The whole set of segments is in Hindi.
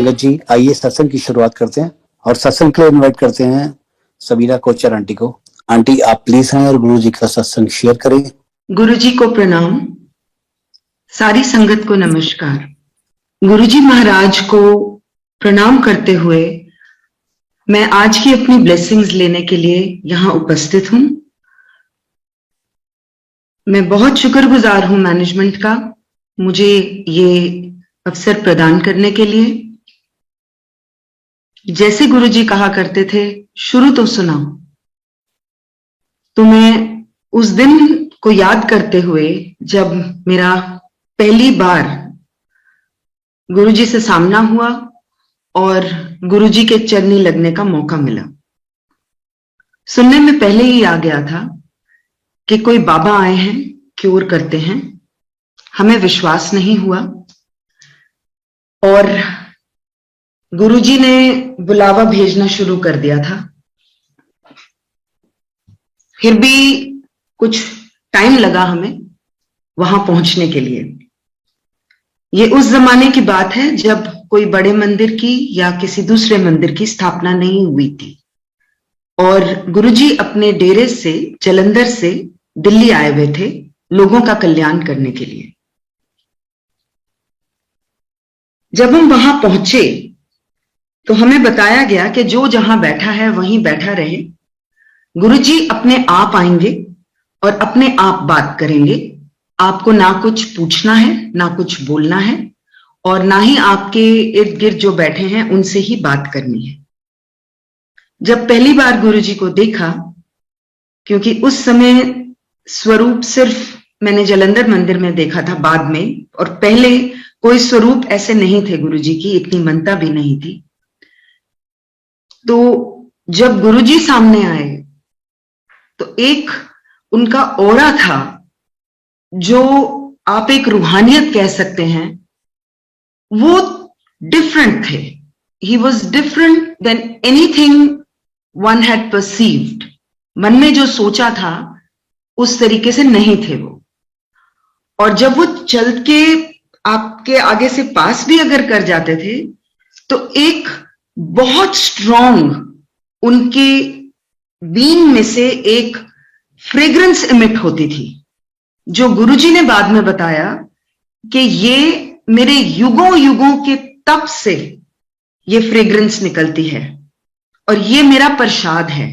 नीरज जी, आइए सत्संग की शुरुआत करते हैं और सत्संग के लिए इनवाइट करते हैं सबीरा कोचर आंटी को। आंटी आप प्लीज हैं और गुरु जी का सत्संग शेयर करें। गुरु जी को प्रणाम, सारी संगत को नमस्कार। गुरु जी महाराज को प्रणाम करते हुए मैं आज की अपनी ब्लेसिंग्स लेने के लिए यहाँ उपस्थित हूँ। मैं बहुत शुक्रगुजार हूँ मैनेजमेंट का मुझे ये अवसर प्रदान करने के लिए। जैसे गुरु जी कहा करते थे, शुरू तो सुनाओ, तो मैं उस दिन को याद करते हुए जब मेरा पहली बार गुरु जी से सामना हुआ और गुरु जी के चरनी लगने का मौका मिला, सुनने में पहले ही आ गया था कि कोई बाबा आए हैं, क्योर करते हैं। हमें विश्वास नहीं हुआ और गुरुजी ने बुलावा भेजना शुरू कर दिया था। फिर भी कुछ टाइम लगा हमें वहां पहुंचने के लिए। ये उस जमाने की बात है जब कोई बड़े मंदिर की या किसी दूसरे मंदिर की स्थापना नहीं हुई थी और गुरुजी अपने डेरे से जालंधर से दिल्ली आए हुए थे लोगों का कल्याण करने के लिए। जब हम वहां पहुंचे तो हमें बताया गया कि जो जहां बैठा है वहीं बैठा रहे। गुरुजी अपने आप आएंगे और अपने आप बात करेंगे। आपको ना कुछ पूछना है, ना कुछ बोलना है और ना ही आपके इर्द गिर्द जो बैठे हैं उनसे ही बात करनी है। जब पहली बार गुरुजी को देखा, क्योंकि उस समय स्वरूप सिर्फ मैंने जालंधर मंदिर में देखा था बाद में, और पहले कोई स्वरूप ऐसे नहीं थे गुरुजी की, इतनी मनता भी नहीं थी। तो जब गुरुजी सामने आए तो एक उनका ऑरा था जो आप एक रूहानियत कह सकते हैं, वो डिफरेंट थे। He was different than anything one had perceived. मन में जो सोचा था उस तरीके से नहीं थे वो। और जब वो चल के आपके आगे से पास भी अगर कर जाते थे तो एक बहुत स्ट्रॉन्ग उनके बीन में से एक फ्रेग्रेंस इमिट होती थी, जो गुरुजी ने बाद में बताया कि ये मेरे युगों युगों के तप से ये फ्रेग्रेंस निकलती है और ये मेरा प्रसाद है।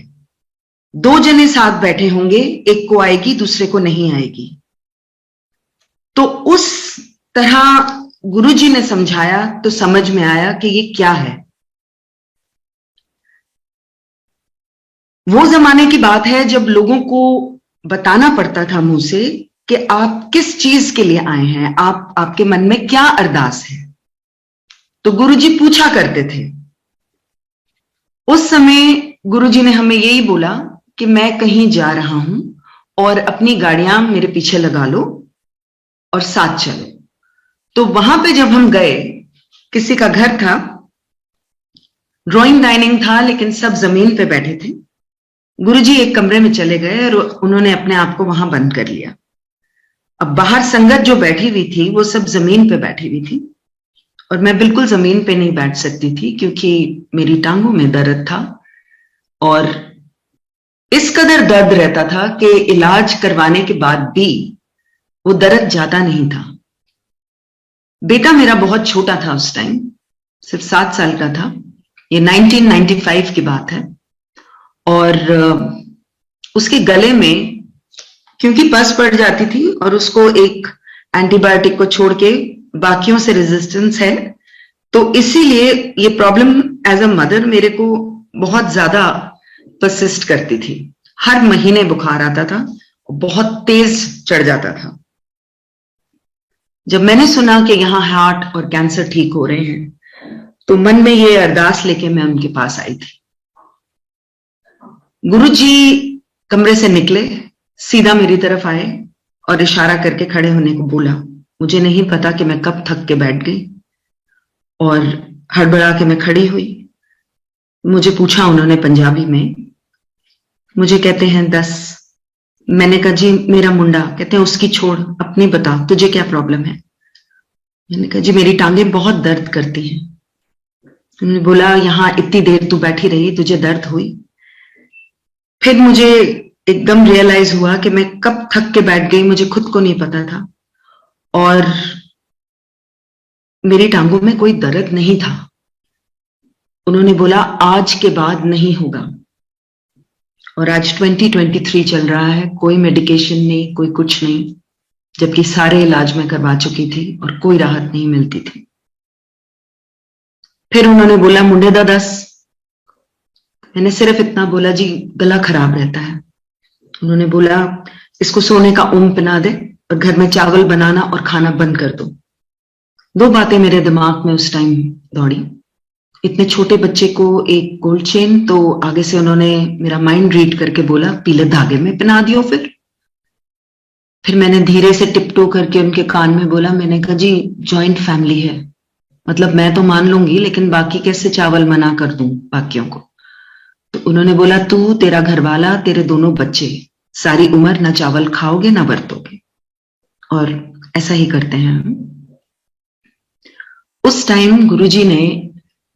दो जने साथ बैठे होंगे, एक को आएगी दूसरे को नहीं आएगी। तो उस तरह गुरुजी ने समझाया तो समझ में आया कि ये क्या है। वो जमाने की बात है जब लोगों को बताना पड़ता था मुंह से कि आप किस चीज के लिए आए हैं, आपके मन में क्या अरदास है। तो गुरुजी पूछा करते थे। उस समय गुरुजी ने हमें यही बोला कि मैं कहीं जा रहा हूं और अपनी गाड़ियां मेरे पीछे लगा लो और साथ चलो। तो वहां पे जब हम गए, किसी का घर था, ड्राइंग डाइनिंग था, लेकिन सब जमीन पे बैठे थे। गुरुजी एक कमरे में चले गए और उन्होंने अपने आप को वहां बंद कर लिया। अब बाहर संगत जो बैठी हुई थी वो सब जमीन पे बैठी हुई थी और मैं बिल्कुल जमीन पे नहीं बैठ सकती थी क्योंकि मेरी टांगों में दर्द था और इस कदर दर्द रहता था कि इलाज करवाने के बाद भी वो दर्द ज्यादा नहीं था। बेटा मेरा बहुत छोटा था उस टाइम, सिर्फ 7 साल का था। ये 1995 की बात है और उसके गले में क्योंकि पस पड़ जाती थी और उसको एक एंटीबायोटिक को छोड़ के बाकियों से रेजिस्टेंस है, तो इसीलिए ये प्रॉब्लम एज अ मदर मेरे को बहुत ज्यादा परसिस्ट करती थी। हर महीने बुखार आता था, बहुत तेज चढ़ जाता था। जब मैंने सुना कि यहाँ हार्ट और कैंसर ठीक हो रहे हैं तो मन में ये अरदास लेके मैं उनके पास आई थी। गुरुजी कमरे से निकले, सीधा मेरी तरफ आए और इशारा करके खड़े होने को बोला। मुझे नहीं पता कि मैं कब थक के बैठ गई और हड़बड़ा के मैं खड़ी हुई। मुझे पूछा उन्होंने पंजाबी में, मुझे कहते हैं 10। मैंने कहा जी मेरा मुंडा। कहते हैं उसकी छोड़, अपनी बता तुझे क्या प्रॉब्लम है। मैंने कहा जी मेरी टांगें बहुत दर्द करती हैं। उन्होंने बोला यहाँ इतनी देर तू बैठी रही, तुझे दर्द हुई? फिर मुझे एकदम रियलाइज हुआ कि मैं कब थक के बैठ गई, मुझे खुद को नहीं पता था। और मेरी टांगों में कोई दर्द नहीं था। उन्होंने बोला आज के बाद नहीं होगा। और आज 2023 चल रहा है, कोई मेडिकेशन नहीं, कोई कुछ नहीं, जबकि सारे इलाज मैं करवा चुकी थी और कोई राहत नहीं मिलती थी। फिर उन्होंने बोला मुंडे दा दस। मैंने सिर्फ इतना बोला जी गला खराब रहता है। उन्होंने बोला इसको सोने का ओम पिला दे और घर में चावल बनाना और खाना बंद कर दो। दो बातें मेरे दिमाग में उस टाइम दौड़ी। इतने छोटे बच्चे को एक गोल्ड चेन, तो आगे से उन्होंने मेरा माइंड रीड करके बोला पीले धागे में पहना दियो। फिर मैंने धीरे से टिपटो करके उनके कान में बोला, मैंने कहा जी जॉइंट फैमिली है, मतलब मैं तो मान लूंगी लेकिन बाकी कैसे चावल मना कर दूं बाकियों को? तो उन्होंने बोला तू, तेरा घरवाला, तेरे दोनों बच्चे सारी उम्र ना चावल खाओगे ना बरतोगे। और ऐसा ही करते हैं हम। उस टाइम गुरुजी ने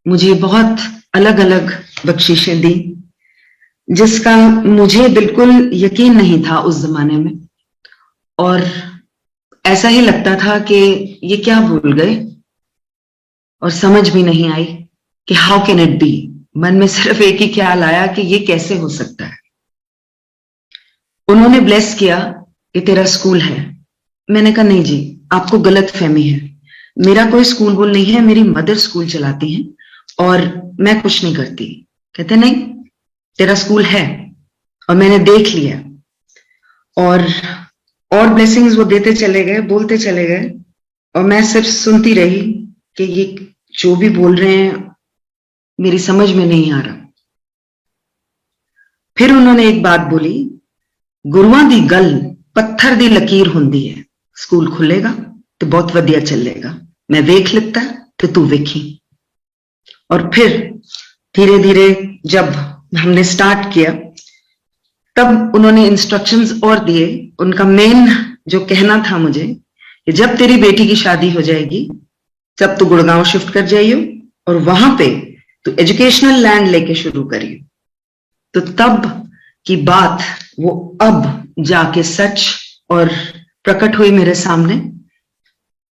मुझे बहुत अलग अलग बख्शिशें दी, जिसका मुझे बिल्कुल यकीन नहीं था उस जमाने में। और ऐसा ही लगता था कि ये क्या भूल गए, और समझ भी नहीं आई कि हाउ कैन इट बी। मन में सिर्फ एक ही ख्याल आया कि ये कैसे हो सकता है। उन्होंने ब्लेस किया कि तेरा स्कूल है। मैंने कहा नहीं जी, आपको गलत फहमी है, मेरा कोई स्कूल वूल नहीं है, मेरी मदर स्कूल चलाती हैं और मैं कुछ नहीं करती। कहते नहीं, तेरा स्कूल है और मैंने देख लिया। और ब्लेसिंग्स वो देते चले गए, बोलते चले गए, और मैं सिर्फ सुनती रही कि ये जो भी बोल रहे हैं मेरी समझ में नहीं आ रहा। फिर उन्होंने एक बात बोली, गुरुआं दी गल पत्थर दी लकीर हुंदी है, स्कूल खुलेगा तो बहुत वधिया चलेगा, मैं वेख लिता तो तू वेखी। और फिर धीरे धीरे जब हमने स्टार्ट किया तब उन्होंने इंस्ट्रक्शंस और दिए। उनका मेन जो कहना था मुझे कि जब तेरी बेटी की शादी हो जाएगी तब तू गुड़गांव शिफ्ट कर जाइयो और वहां पे तू एजुकेशनल लैंड लेके शुरू करियो। तो तब की बात वो अब जाके सच और प्रकट हुई मेरे सामने,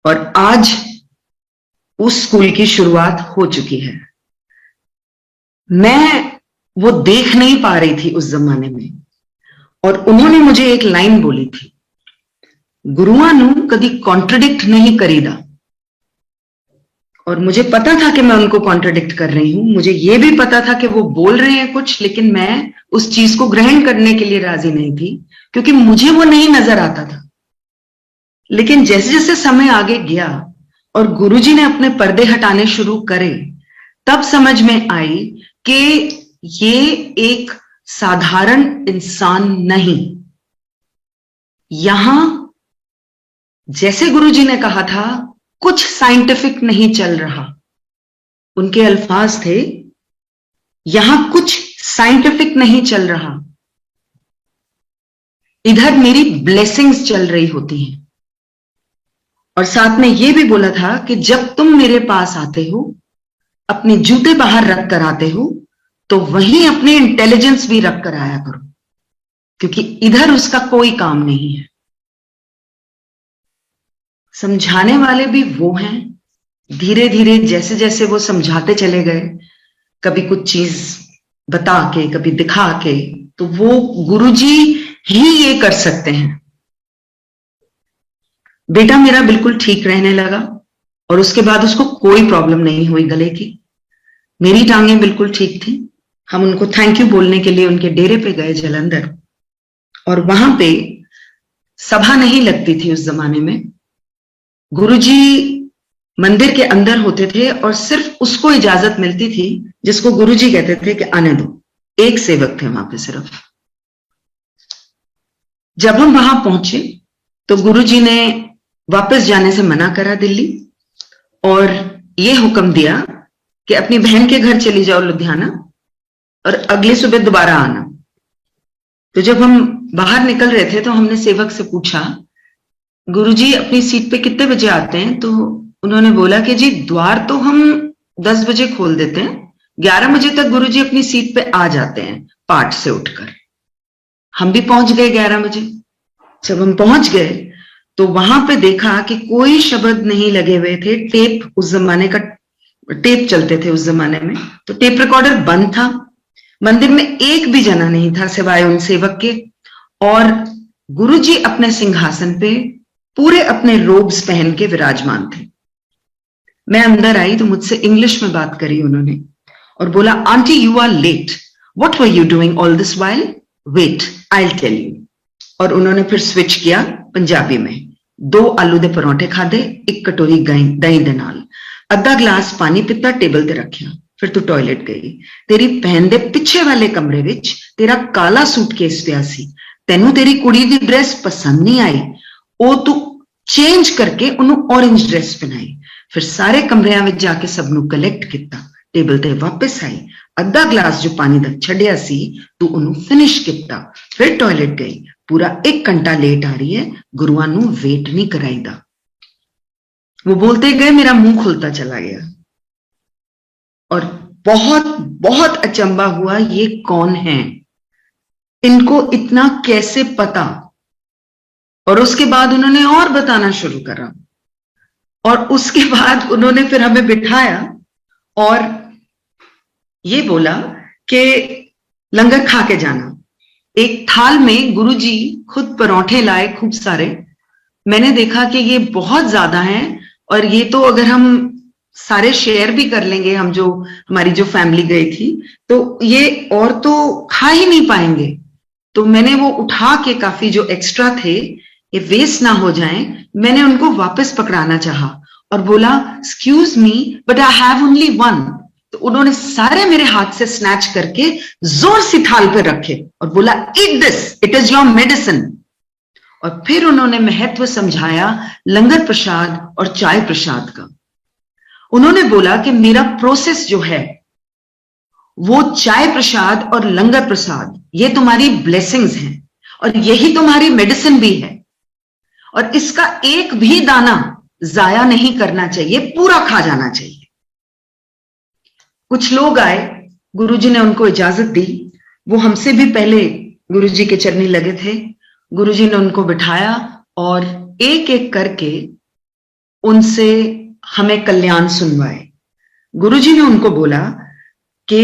और आज उस स्कूल की शुरुआत हो चुकी है। मैं वो देख नहीं पा रही थी उस जमाने में, और उन्होंने मुझे एक लाइन बोली थी, गुरुआं नू कदी कॉन्ट्रडिक्ट नहीं करीदा। और मुझे पता था कि मैं उनको कॉन्ट्रडिक्ट कर रही हूं, मुझे ये भी पता था कि वो बोल रहे हैं कुछ, लेकिन मैं उस चीज को ग्रहण करने के लिए राजी नहीं थी, क्योंकि मुझे वो नहीं नजर आता था। लेकिन जैसे जैसे समय आगे गया और गुरुजी ने अपने पर्दे हटाने शुरू करे, तब समझ में आई कि ये एक साधारण इंसान नहीं। यहां जैसे गुरुजी ने कहा था, कुछ साइंटिफिक नहीं चल रहा। उनके अल्फाज थे, यहां कुछ साइंटिफिक नहीं चल रहा, इधर मेरी ब्लेसिंग्स चल रही होती हैं। और साथ में यह भी बोला था कि जब तुम मेरे पास आते हो, अपने जूते बाहर रख कर आते हो, तो वहीं अपने इंटेलिजेंस भी रख कर आया करो, क्योंकि इधर उसका कोई काम नहीं है। समझाने वाले भी वो हैं। धीरे धीरे जैसे जैसे वो समझाते चले गए, कभी कुछ चीज बता के, कभी दिखा के, तो वो गुरुजी ही ये कर सकते हैं। बेटा मेरा बिल्कुल ठीक रहने लगा और उसके बाद उसको कोई प्रॉब्लम नहीं हुई गले की। मेरी टांगें बिल्कुल ठीक थी। हम उनको थैंक यू बोलने के लिए उनके डेरे पे गए जलंधर, और वहां पे सभा नहीं लगती थी उस जमाने में। गुरुजी मंदिर के अंदर होते थे और सिर्फ उसको इजाजत मिलती थी जिसको गुरुजी कहते थे कि आने दो। एक सेवक थे वहां पे सिर्फ। जब हम वहां पहुंचे तो गुरुजी ने वापस जाने से मना करा दिल्ली, और यह हुक्म दिया कि अपनी बहन के घर चली जाओ लुधियाना और अगली सुबह दोबारा आना। तो जब हम बाहर निकल रहे थे तो हमने सेवक से पूछा, गुरुजी अपनी सीट पे कितने बजे आते हैं? तो उन्होंने बोला कि जी द्वार तो हम 10 बजे खोल देते हैं, 11 बजे तक गुरुजी अपनी सीट पे आ जाते हैं पाठ से उठकर। हम भी पहुंच गए 11 बजे। जब हम पहुंच गए तो वहां पे देखा कि कोई शब्द नहीं लगे हुए थे। टेप, उस जमाने का टेप चलते थे उस जमाने में, तो टेप रिकॉर्डर बंद था। मंदिर में एक भी जना नहीं था सिवाय उन सेवक के। और गुरुजी अपने सिंहासन पे पूरे अपने रोब्स पहन के विराजमान थे। मैं अंदर आई तो मुझसे इंग्लिश में बात करी उन्होंने और बोला, aunty you are late, what were you doing all this while, wait I will tell you. और उन्होंने फिर स्विच किया पंजाबी में। 2 आलू दे परौंठे खादे, 1 कटोरी दही दे नाल, अद्धा गिलास पानी पीता, टेबल ते रखिया। फिर तू टॉयलेट गई। तेरी भैन दे पिछे वाले कमरे विच तेरा काला सूटकेस पिया सी, तेनू तेरी कुड़ी दी ड्रेस पसंद नहीं आई, ओ तू चेंज करके उन्हों ऑरेंज ड्रेस पहनाई। फिर सारे कमरियां में जाके सबनों कलैक्ट किया, टेबल ते वापस आई, अद्धा गिलास जो पानी दा छड़िया सी तू उन्हों फिनिश किया, फिर टॉयलेट गई। पूरा 1 घंटा लेट आ रही है, गुरुआं नू वेट नहीं कराईदा। वो बोलते गए, मेरा मुंह खुलता चला गया और बहुत बहुत अचंबा हुआ, ये कौन है, इनको इतना कैसे पता। और उसके बाद उन्होंने और बताना शुरू करा। और उसके बाद उन्होंने फिर हमें बिठाया और ये बोला कि लंगर खा के जाना। एक थाल में गुरुजी खुद परोंठे लाए खूब सारे। मैंने देखा कि ये बहुत ज्यादा हैं और ये तो अगर हम सारे शेयर भी कर लेंगे, हम जो हमारी जो फैमिली गई थी, तो ये और तो खा ही नहीं पाएंगे। तो मैंने वो उठा के, काफी जो एक्स्ट्रा थे ये वेस्ट ना हो जाएं, मैंने उनको वापस पकड़ाना चाहा और बोला, excuse me but I have only 1। तो उन्होंने सारे मेरे हाथ से स्नैच करके जोर से थाल पे रखे और बोला, eat this, it is your medicine. और फिर उन्होंने महत्व समझाया लंगर प्रसाद और चाय प्रसाद का। उन्होंने बोला कि मेरा प्रोसेस जो है वो चाय प्रसाद और लंगर प्रसाद, ये तुम्हारी ब्लेसिंग्स हैं और यही तुम्हारी मेडिसिन भी है, और इसका एक भी दाना जाया नहीं करना चाहिए, पूरा खा जाना चाहिए। कुछ लोग आए, गुरुजी ने उनको इजाजत दी। वो हमसे भी पहले गुरुजी के चरनी लगे थे। गुरुजी ने उनको बिठाया और एक एक करके उनसे हमें कल्याण सुनवाए। गुरुजी ने उनको बोला कि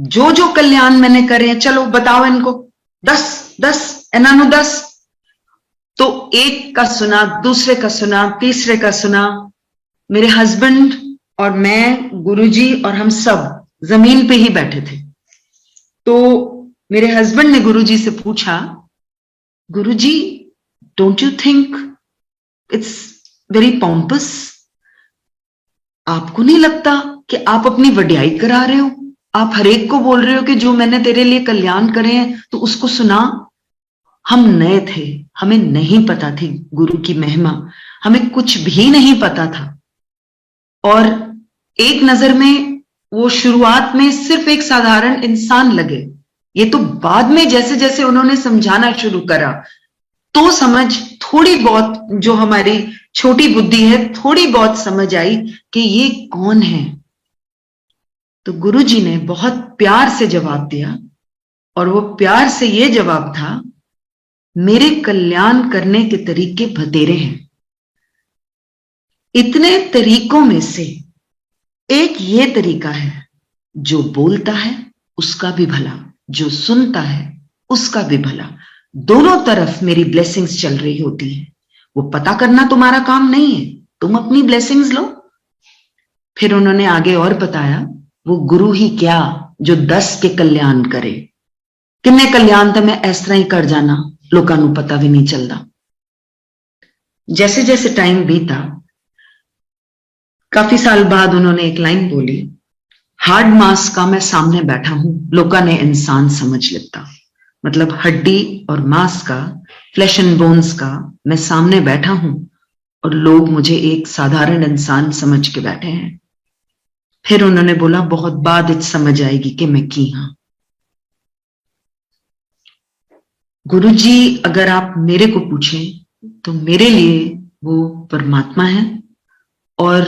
जो जो कल्याण मैंने करे, चलो बताओ इनको, 10 इन्होंने 10। तो एक का सुना, दूसरे का सुना, तीसरे का सुना। मेरे हस्बैंड और मैं, गुरुजी और हम सब जमीन पे ही बैठे थे। तो मेरे हस्बैंड ने गुरुजी से पूछा, Guruji don't you think it's very pompous? आपको नहीं लगता कि आप अपनी वड्याई करा रहे हो? आप हरेक को बोल रहे हो कि जो मैंने तेरे लिए कल्याण करे हैं तो उसको सुना। हम नए थे, हमें नहीं पता थी गुरु की महिमा, हमें कुछ भी नहीं पता था। और एक नजर में वो शुरुआत में सिर्फ एक साधारण इंसान लगे। ये तो बाद में जैसे जैसे उन्होंने समझाना शुरू करा तो समझ थोड़ी बहुत, जो हमारी छोटी बुद्धि है, थोड़ी बहुत समझ आई कि ये कौन है। तो गुरुजी ने बहुत प्यार से जवाब दिया और वो प्यार से ये जवाब था, मेरे कल्याण करने के तरीके बतेरे हैं। इतने तरीकों में से एक ये तरीका है, जो बोलता है उसका भी भला, जो सुनता है उसका भी भला, दोनों तरफ मेरी ब्लेसिंग्स चल रही होती है। वो पता करना तुम्हारा काम नहीं है, तुम अपनी ब्लेसिंग्स लो। फिर उन्होंने आगे और बताया, वो गुरु ही क्या जो 10 के कल्याण करे। किन्ने कल्याण तो मैं इस तरह ही कर जाना, लोगों को पता भी नहीं चलता। जैसे जैसे टाइम बीता, काफी साल बाद उन्होंने एक लाइन बोली, हार्ड मास का मैं सामने बैठा हूं, लोगों ने इंसान समझ लेता। मतलब हड्डी और मांस का, फ्लैश एंड बोन्स का मैं सामने बैठा हूं और लोग मुझे एक साधारण इंसान समझ के बैठे हैं। फिर उन्होंने बोला, बहुत बाद इत समझ आएगी कि मैं की हां। गुरुजी अगर आप मेरे को पूछें तो मेरे लिए वो परमात्मा है और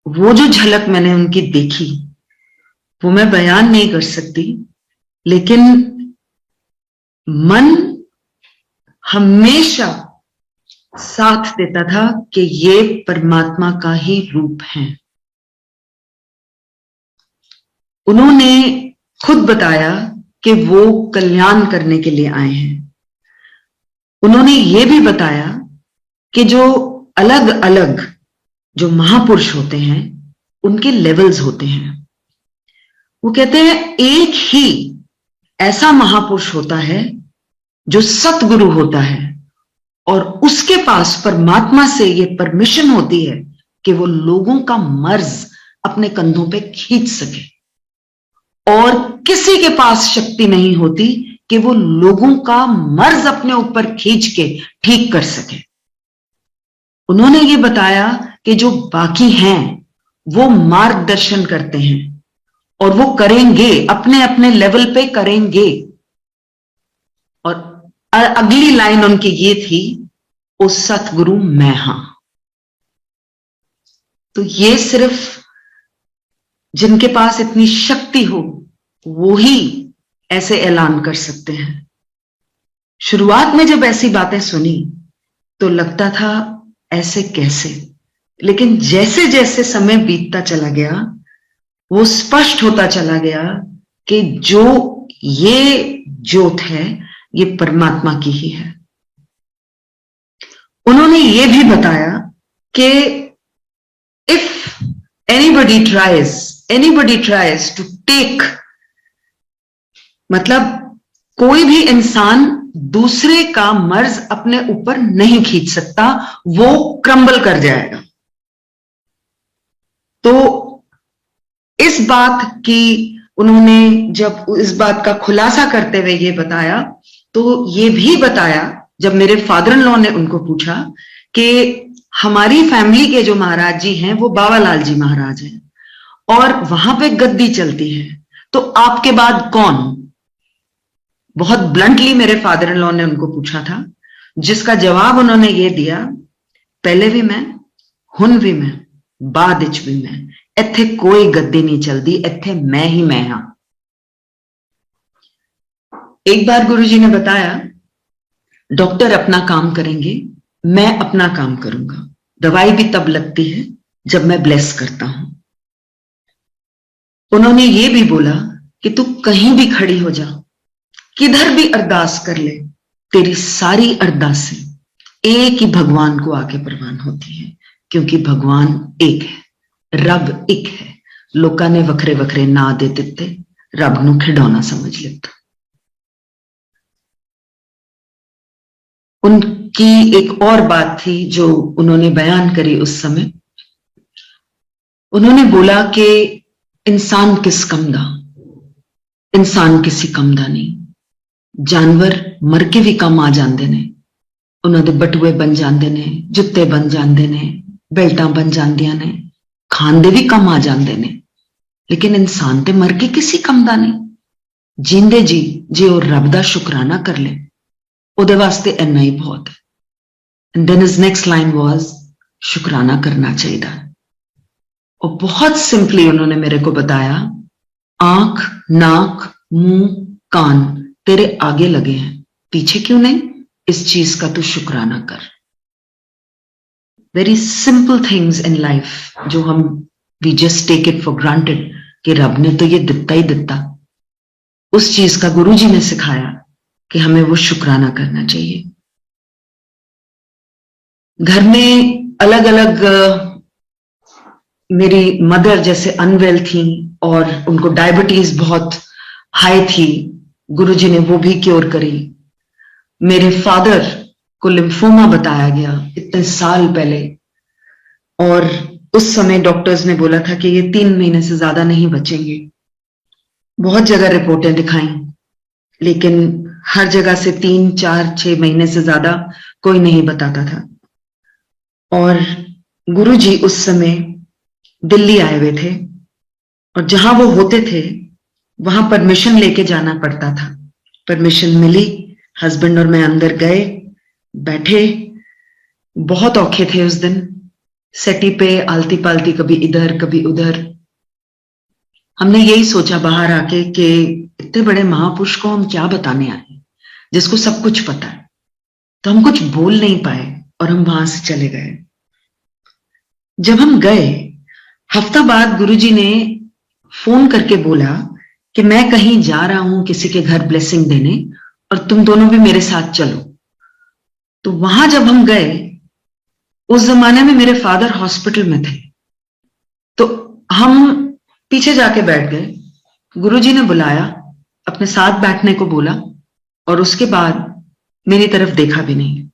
वो जो झलक मैंने उनकी देखी वो मैं बयान नहीं कर सकती, लेकिन मन हमेशा साथ देता था कि ये परमात्मा का ही रूप है। उन्होंने खुद बताया कि वो कल्याण करने के लिए आए हैं। उन्होंने ये भी बताया कि जो अलग अलग जो महापुरुष होते हैं उनके लेवल्स होते हैं। वो कहते हैं एक ही ऐसा महापुरुष होता है जो सतगुरु होता है और उसके पास परमात्मा से ये परमिशन होती है कि वो लोगों का मर्ज अपने कंधों पे खींच सके, और किसी के पास शक्ति नहीं होती कि वो लोगों का मर्ज अपने ऊपर खींच के ठीक कर सके। उन्होंने ये बताया कि जो बाकी हैं वो मार्गदर्शन करते हैं और वो करेंगे, अपने अपने लेवल पे करेंगे। और अगली लाइन उनकी ये थी, ओ सतगुरु मैं हां। तो ये सिर्फ जिनके पास इतनी शक्ति हो वो ही ऐसे ऐलान कर सकते हैं। शुरुआत में जब ऐसी बातें सुनी तो लगता था ऐसे कैसे, लेकिन जैसे जैसे समय बीतता चला गया वो स्पष्ट होता चला गया कि जो ये ज्योत है ये परमात्मा की ही है। उन्होंने ये भी बताया कि if anybody tries to take, मतलब कोई भी इंसान दूसरे का मर्ज अपने ऊपर नहीं खींच सकता, वो क्रम्बल कर जाएगा। तो इस बात की उन्होंने जब इस बात का खुलासा करते हुए ये बताया, तो ये भी बताया जब मेरे फादर इन लॉ ने उनको पूछा कि हमारी फैमिली के जो महाराज जी हैं वो बाबालाल जी महाराज हैं और वहां पे गद्दी चलती है, तो आपके बाद कौन? बहुत ब्लंटली मेरे फादर इन लॉ ने उनको पूछा था, जिसका जवाब उन्होंने ये दिया, पहले भी मैं, हुन भी मैं, बाद विच भी मैं, इत्थे कोई गद्दी नहीं चलती, इत्थे मैं ही मैं हां। एक बार गुरुजी ने बताया, डॉक्टर अपना काम करेंगे, मैं अपना काम करूंगा, दवाई भी तब लगती है जब मैं ब्लेस करता हूं। उन्होंने ये भी बोला कि तू कहीं भी खड़ी हो जा, किधर भी अरदास कर ले, तेरी सारी अरदासें एक ही भगवान को आके प्रवान होती है, क्योंकि भगवान एक है, रब एक है। लोकां ने वखरे वखरे ना दे दिते, रब नूं खिडौना समझ लिया। उनकी एक और बात थी जो उन्होंने बयान करी उस समय। उन्होंने बोला कि इंसान किस कम दा, इंसान किसी कम दा नहीं। जानवर मर के भी कम आ जाते ने, उन्होंने बटुए बन जाते ने, जुत्ते बन जाते ने, बेल्टां बन जांदियां ने, खान दे भी कम आ जाते ने, लेकिन इंसान ते मर के किसी कम दा नहीं। जींदे जी जे और रब दा शुकराना कर ले, ਉਹਦੇ वास्ते इन्ना ही बहुत है। And then his next line was, शुकराना करना चाहिए। और बहुत सिंपली उन्होंने मेरे को बताया, आंख, नाक, मुंह, कान तेरे आगे लगे हैं, पीछे क्यों नहीं? इस चीज का तू शुकराना कर। Very simple things in life जो हम we just take it for granted कि रब ने तो ये दिता ही दिता, उस चीज का गुरुजी ने सिखाया कि हमें वो शुक्राना करना चाहिए। घर में अलग अलग मेरी मदर जैसे अनवेल थी और उनको डायबिटीज बहुत हाई थी, गुरुजी ने वो भी क्योर करी। मेरे फादर को लिम्फोमा बताया गया इतने साल पहले, और उस समय डॉक्टर्स ने बोला था कि ये 3 महीने से ज्यादा नहीं बचेंगे। बहुत जगह रिपोर्टें दिखाई, लेकिन हर जगह से 3, 4, 6 महीने से ज्यादा कोई नहीं बताता था। और गुरुजी उस समय दिल्ली आए हुए थे और जहां वो होते थे वहां परमिशन लेके जाना पड़ता था। परमिशन मिली, हस्बैंड और मैं अंदर गए, बैठे, बहुत औखे थे उस दिन। सेटी पे आलती पालती, कभी इधर कभी उधर। हमने यही सोचा बाहर आके कि इतने बड़े महापुरुष को हम क्या बताने आए, जिसको सब कुछ पता है। तो हम कुछ बोल नहीं पाए और हम वहां से चले गए। जब हम गए, हफ्ता बाद गुरुजी ने फोन करके बोला कि मैं कहीं जा रहा हूं किसी के घर ब्लेसिंग देने, और तुम दोनों भी मेरे साथ चलो। तो वहां जब हम गए, उस जमाने में मेरे फादर हॉस्पिटल में थे, तो हम पीछे जाके बैठ गए। गुरुजी ने बुलाया, अपने साथ बैठने को बोला, और उसके बाद मेरी तरफ देखा भी नहीं।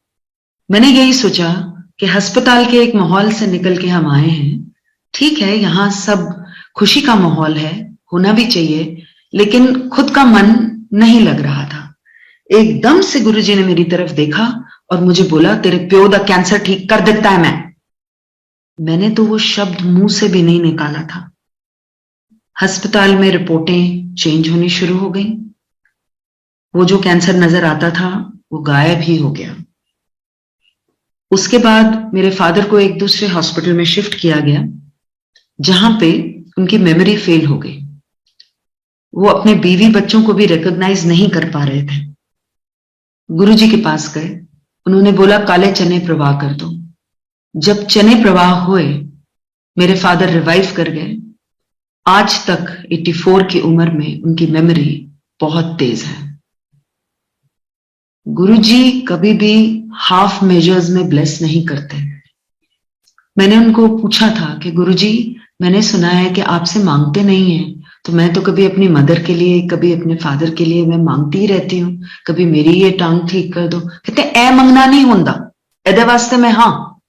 मैंने यही सोचा कि अस्पताल के एक माहौल से निकल के हम आए हैं, ठीक है, यहां सब खुशी का माहौल है, होना भी चाहिए, लेकिन खुद का मन नहीं लग रहा था। एकदम से गुरुजी ने मेरी तरफ देखा और मुझे बोला, तेरे प्यो दा कैंसर ठीक कर देता है मैंने तो वो शब्द मुंह से भी नहीं निकाला था। अस्पताल में रिपोर्टें चेंज होनी शुरू हो गई। वो जो कैंसर नजर आता था वो गायब ही हो गया। उसके बाद मेरे फादर को एक दूसरे हॉस्पिटल में शिफ्ट किया गया, जहां पे उनकी मेमोरी फेल हो गई। वो अपने बीवी बच्चों को भी रिकॉग्नाइज नहीं कर पा रहे थे। गुरुजी के पास गए, उन्होंने बोला काले चने प्रवाह कर दो। जब चने प्रवाह हुए, मेरे फादर रिवाइव कर गए। आज तक 84 की उम्र में उनकी मेमोरी बहुत तेज है। गुरुजी कभी भी हाफ मेजर्स में ब्लेस नहीं करते। मैंने उनको पूछा था कि गुरुजी, मैंने सुना है कि आपसे मांगते नहीं हैं, तो मैं तो कभी अपनी मदर के लिए, कभी अपने फादर के लिए मैं मांगती ही रहती हूँ, कभी मेरी ये टांग ठीक कर दो। कहते ए मंगना नहीं होंदा, एदे वास्ते मैं हाँ।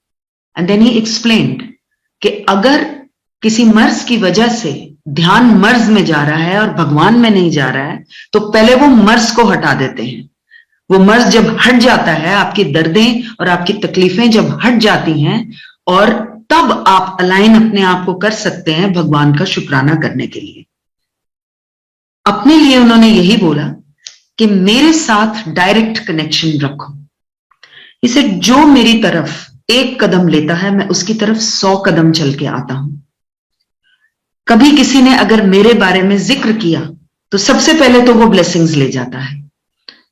एंड देन ही एक्सप्लेन्ड कि अगर किसी मर्ज की वजह से ध्यान मर्ज में जा रहा है और भगवान में नहीं जा रहा है, तो पहले वो मर्ज को हटा देते हैं। वो मर्ज जब हट जाता है, आपकी दर्दें और आपकी तकलीफें जब हट जाती हैं, और तब आप अलाइन अपने आप को कर सकते हैं भगवान का शुक्राना करने के लिए। अपने लिए उन्होंने यही बोला कि मेरे साथ डायरेक्ट कनेक्शन रखो। इसे जो मेरी तरफ एक कदम लेता है, मैं उसकी तरफ 100 कदम चल के आता हूं। कभी किसी ने अगर मेरे बारे में जिक्र किया, तो सबसे पहले तो वो ब्लेसिंग्स ले जाता है।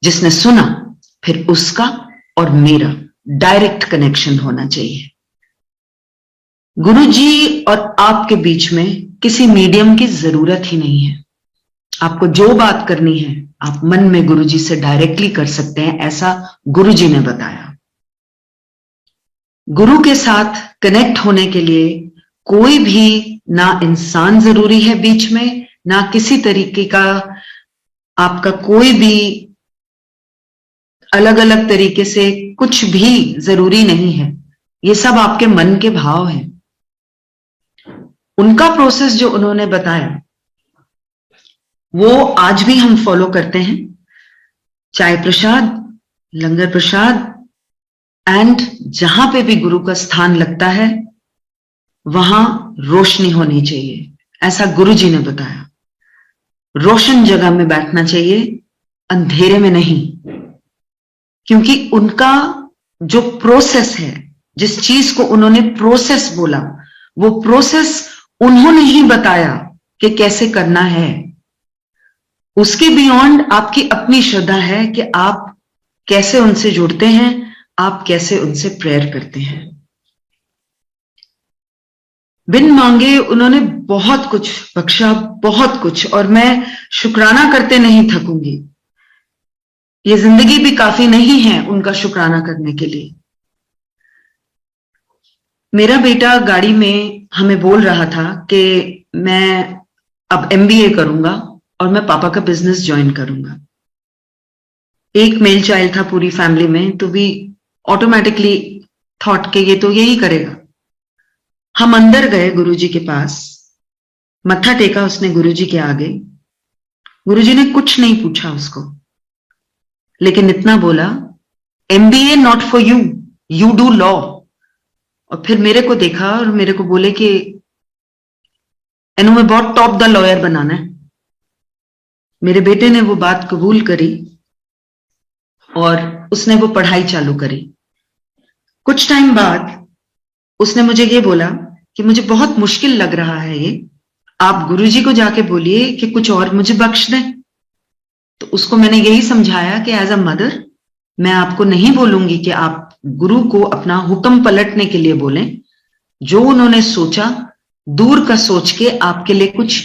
जिसने सुना, फिर उसका और मेरा डायरेक्ट कनेक्शन होना चाहिए। गुरुजी और आपके बीच में किसी मीडियम की जरूरत ही नहीं है। आपको जो बात करनी है, आप मन में गुरुजी से डायरेक्टली कर सकते हैं, ऐसा गुरुजी ने बताया। गुरु के साथ कनेक्ट होने के लिए कोई भी ना इंसान जरूरी है बीच में, ना किसी तरीके का आपका कोई भी अलग अलग तरीके से कुछ भी जरूरी नहीं है। ये सब आपके मन के भाव हैं। उनका प्रोसेस जो उन्होंने बताया, वो आज भी हम फॉलो करते हैं। चाय प्रसाद, लंगर प्रसाद, एंड जहां पे भी गुरु का स्थान लगता है, वहां रोशनी होनी चाहिए, ऐसा गुरुजी ने बताया। रोशन जगह में बैठना चाहिए, अंधेरे में नहीं। क्योंकि उनका जो प्रोसेस है, जिस चीज को उन्होंने प्रोसेस बोला, वो प्रोसेस उन्होंने ही बताया कि कैसे करना है। उसके बियॉन्ड आपकी अपनी श्रद्धा है कि आप कैसे उनसे जुड़ते हैं, आप कैसे उनसे प्रेयर करते हैं। बिन मांगे उन्होंने बहुत कुछ बख्शा, बहुत कुछ, और मैं शुक्राना करते नहीं थकूंगी। ये जिंदगी भी काफी नहीं है उनका शुक्राना करने के लिए। मेरा बेटा गाड़ी में हमें बोल रहा था कि मैं अब MBA करूंगा और मैं पापा का बिजनेस ज्वाइन करूंगा। एक मेल चाइल्ड था पूरी फैमिली में, तो भी ऑटोमेटिकली थॉट के ये तो यही करेगा। हम अंदर गए गुरुजी के पास, मत्था टेका उसने गुरुजी के आगे। गुरुजी ने कुछ नहीं पूछा उसको, लेकिन इतना बोला, MBA not for you, you do law. और फिर मेरे को देखा और मेरे को बोले कि एनु में बहुत टॉप द लॉयर बनाना है। मेरे बेटे ने वो बात कबूल करी और उसने वो पढ़ाई चालू करी। कुछ टाइम बाद उसने मुझे ये बोला कि मुझे बहुत मुश्किल लग रहा है ये, आप गुरुजी को जाके बोलिए कि कुछ और मुझे बख्श दें। तो उसको मैंने यही समझाया कि एज अ मदर मैं आपको नहीं बोलूंगी कि आप गुरु को अपना हुक्म पलटने के लिए बोलें। जो उन्होंने सोचा, दूर का सोच के आपके लिए कुछ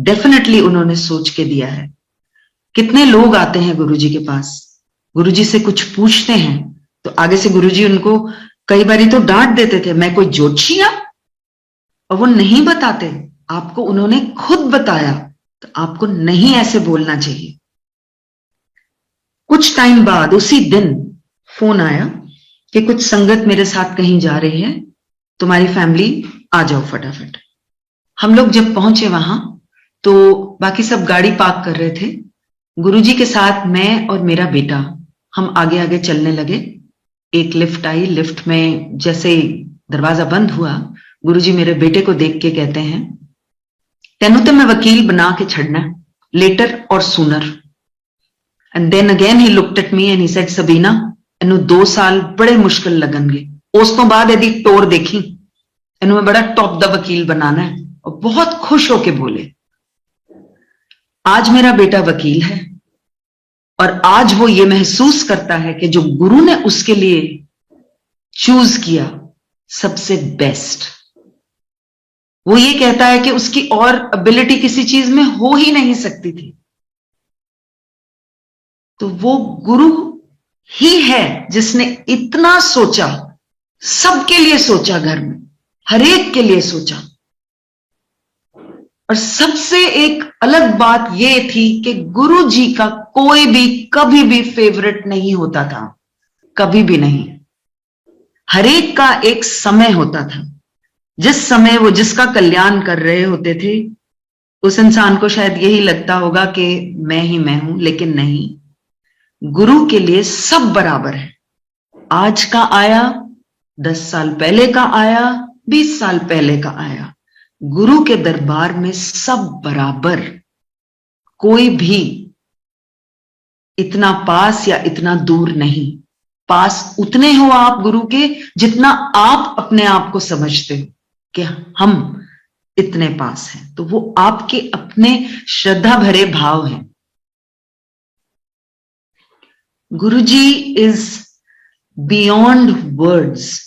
डेफिनेटली उन्होंने सोच के दिया है। कितने लोग आते हैं गुरुजी के पास, गुरुजी से कुछ पूछते हैं तो आगे से गुरुजी उनको कई बारी तो डांट देते थे, मैं कोई ज्योतिषिया, और वो नहीं बताते, आपको उन्होंने खुद बताया, तो आपको नहीं ऐसे बोलना चाहिए। कुछ टाइम बाद उसी दिन फोन आया कि कुछ संगत मेरे साथ कहीं जा रही है, तुम्हारी फैमिली आ जाओ फटाफट। हम लोग जब पहुंचे वहां तो बाकी सब गाड़ी पार्क कर रहे थे, गुरुजी के साथ मैं और मेरा बेटा हम आगे आगे चलने लगे। एक लिफ्ट आई, लिफ्ट में जैसे दरवाजा बंद हुआ, गुरुजी मेरे बेटे को देख के कहते हैं, तेनू तो मैं वकील बना के छड़ना, लेटर और sooner. And then again he looked at me and he said, Sabina इनू 2 साल बड़े मुश्किल लगनगे, उस तो बाद यदि टोर देखी, इनू मैं बड़ा टॉप द वकील बनाना है। और बहुत खुश होके बोले। आज मेरा बेटा वकील है और आज वो ये महसूस करता है कि जो गुरु ने उसके लिए चूज किया सबसे बेस्ट। वो ये कहता है कि उसकी और एबिलिटी किसी चीज में हो ही नहीं सकती थी। तो वो गुरु ही है जिसने इतना सोचा, सबके लिए सोचा, घर में हर एक के लिए सोचा। और सबसे एक अलग बात यह थी कि गुरु जी का कोई भी कभी भी फेवरेट नहीं होता था, कभी भी नहीं। हर एक का एक समय होता था, जिस समय वो जिसका कल्याण कर रहे होते थे, उस इंसान को शायद यही लगता होगा कि मैं ही मैं हूं, लेकिन नहीं, गुरु के लिए सब बराबर है। आज का आया, 10 साल पहले का आया, 20 साल पहले का आया, गुरु के दरबार में सब बराबर। कोई भी इतना पास या इतना दूर नहीं। पास उतने हो आप गुरु के जितना आप अपने आप को समझते हो कि हम इतने पास हैं। तो वो आपके अपने श्रद्धा भरे भाव हैं। गुरुजी इज बियॉन्ड वर्ड्स।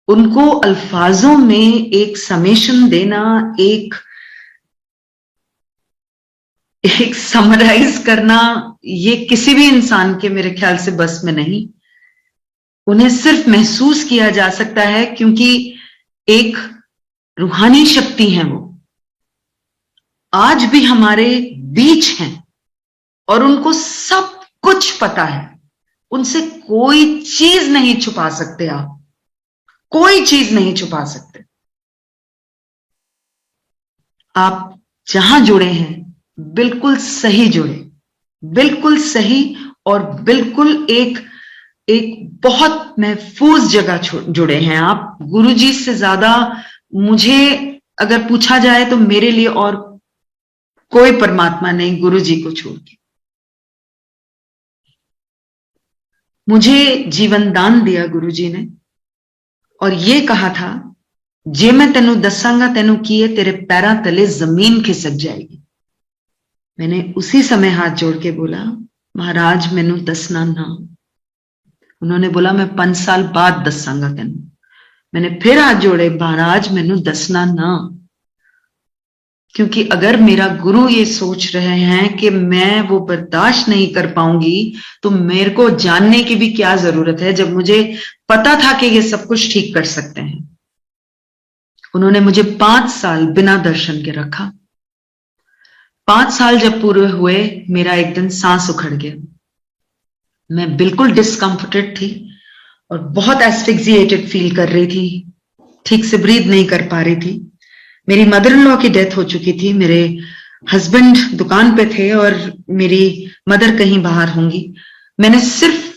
उनको अल्फाजों में एक समेशन देना, एक समराइज करना, ये किसी भी इंसान के मेरे ख्याल से बस में नहीं। उन्हें सिर्फ महसूस किया जा सकता है क्योंकि एक रूहानी शक्ति है वो, आज भी हमारे बीच हैं और उनको सब कुछ पता है। उनसे कोई चीज नहीं छुपा सकते आप, कोई चीज नहीं छुपा सकते। आप जहां जुड़े हैं बिल्कुल सही जुड़े, बिल्कुल सही, और बिल्कुल एक बहुत महफूज जगह जुड़े हैं आप। गुरुजी से ज्यादा मुझे अगर पूछा जाए तो मेरे लिए और कोई परमात्मा नहीं, गुरुजी को छोड़ के। मुझे जीवन दान दिया गुरुजी ने और ये कहा था, जे मैं तेनू दसांगा तेनू की है, तेरे पैरों तले जमीन खिसक जाएगी। मैंने उसी समय हाथ जोड़ के बोला, महाराज मैनू दसना ना। उन्होंने बोला, मैं 5 साल बाद दसांगा तेनू। मैंने फिर हाथ जोड़े, महाराज मैनू दसना ना। क्योंकि अगर मेरा गुरु ये सोच रहे हैं कि मैं वो बर्दाश्त नहीं कर पाऊंगी, तो मेरे को जानने की भी क्या जरूरत है, जब मुझे पता था कि ये सब कुछ ठीक कर सकते हैं। उन्होंने मुझे 5 साल बिना दर्शन के रखा। 5 साल जब पूरे हुए, मेरा एक दिन सांस उखड़ गया। मैं बिल्कुल डिस्कम्फर्टेड थी और बहुत एस्फिक्सिएटेड फील कर रही थी, ठीक से ब्रीथ नहीं कर पा रही थी। मेरी मदर इन लॉ की डेथ हो चुकी थी, मेरे हस्बैंड दुकान पे थे और मेरी मदर कहीं बाहर होंगी। मैंने सिर्फ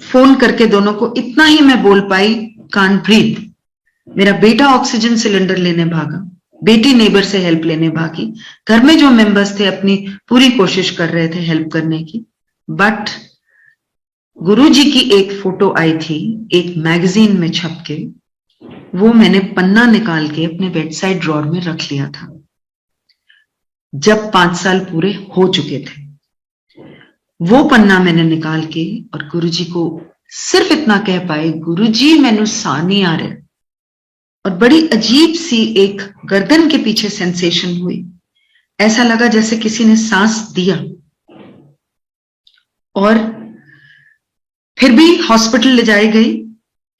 फोन करके दोनों को इतना ही मैं बोल पाई, कांट ब्रीथ। मेरा बेटा ऑक्सीजन सिलेंडर लेने भागा, बेटी नेबर से हेल्प लेने भागी, घर में जो मेंबर्स थे अपनी पूरी कोशिश कर रहे थे हेल्प करने की, बट गुरुजी की एक फोटो आई थी एक मैगजीन में छप के, वो मैंने पन्ना निकाल के अपने बेड साइड ड्रॉर में रख लिया था जब 5 साल पूरे हो चुके थे। वो पन्ना मैंने निकाल के और गुरुजी को सिर्फ इतना कह पाई, गुरुजी मैनू सा नहीं आ रहा, और बड़ी अजीब सी एक गर्दन के पीछे सेंसेशन हुई, ऐसा लगा जैसे किसी ने सांस दिया। और फिर भी हॉस्पिटल ले जाई गई,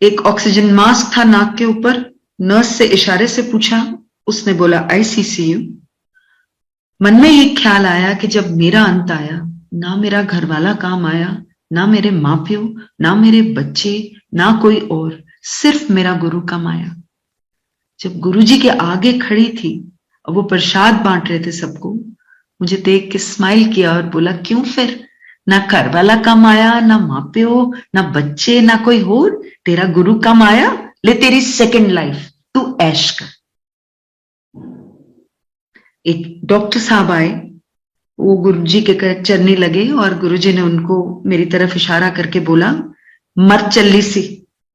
एक ऑक्सीजन मास्क था नाक के ऊपर, नर्स से इशारे से पूछा, उसने बोला आईसीसीयू। मन में एक ख्याल आया कि जब मेरा अंत आया, ना मेरा घर वाला काम आया, ना मेरे माँ प्यो, ना मेरे बच्चे, ना कोई और, सिर्फ मेरा गुरु काम आया। जब गुरुजी के आगे खड़ी थी और वो प्रसाद बांट रहे थे सबको, मुझे देख के स्माइल किया और बोला क्यों फिर, ना घर वाला काम आया, ना माँ प्यो, ना बच्चे, ना कोई और, तेरा गुरु काम आया, ले तेरी सेकंड लाइफ, तू ऐश कर। एक डॉक्टर साहब आए, वो गुरुजी के चरनी लगे और गुरुजी ने उनको मेरी तरफ इशारा करके बोला मर चली सी,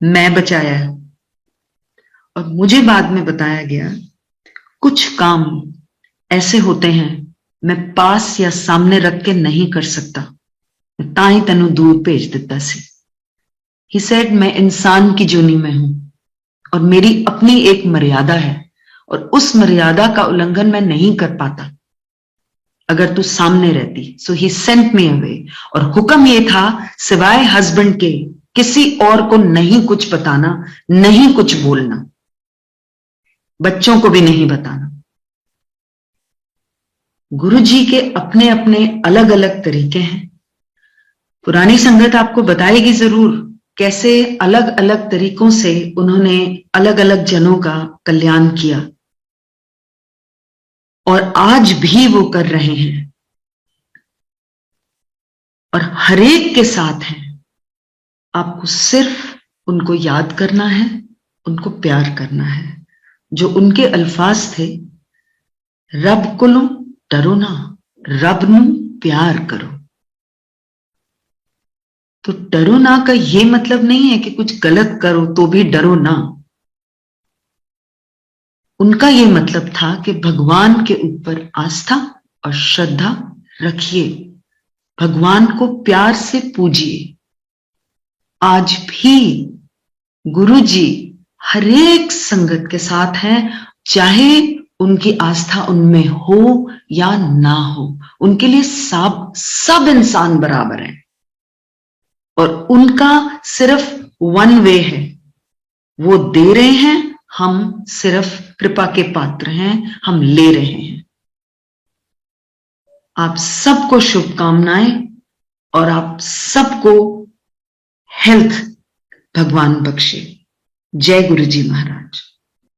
मैं बचाया है। और मुझे बाद में बताया गया कुछ काम ऐसे होते हैं मैं पास या सामने रख के नहीं कर सकता, ताई तेनू दूर भेज दिता सी। ही सेड मैं इंसान की जोनी में हूं और मेरी अपनी एक मर्यादा है और उस मर्यादा का उल्लंघन मैं नहीं कर पाता अगर तू सामने रहती। सो ही सेंट मी अवे, और हुक्म ये था सिवाय हस्बैंड के किसी और को नहीं कुछ बताना, नहीं कुछ बोलना, बच्चों को भी नहीं बताना। गुरुजी के अपने अपने अलग अलग तरीके हैं। पुरानी संगत आपको बताएगी जरूर कैसे अलग अलग तरीकों से उन्होंने अलग अलग जनों का कल्याण किया, और आज भी वो कर रहे हैं और हरेक के साथ हैं। आपको सिर्फ उनको याद करना है, उनको प्यार करना है। जो उनके अल्फाज थे, रब कोलों डरो ना, रब नू प्यार करो। तो डरो ना का ये मतलब नहीं है कि कुछ गलत करो तो भी डरो ना। उनका ये मतलब था कि भगवान के ऊपर आस्था और श्रद्धा रखिए, भगवान को प्यार से पूजिए। आज भी गुरुजी हरेक संगत के साथ हैं, चाहे उनकी आस्था उनमें हो या ना हो, उनके लिए सब इंसान बराबर हैं और उनका सिर्फ वन वे है, वो दे रहे हैं, हम सिर्फ कृपा के पात्र हैं, हम ले रहे हैं। आप सबको शुभकामनाएं और आप सबको हेल्थ भगवान बख्शे। जय गुरुजी महाराज।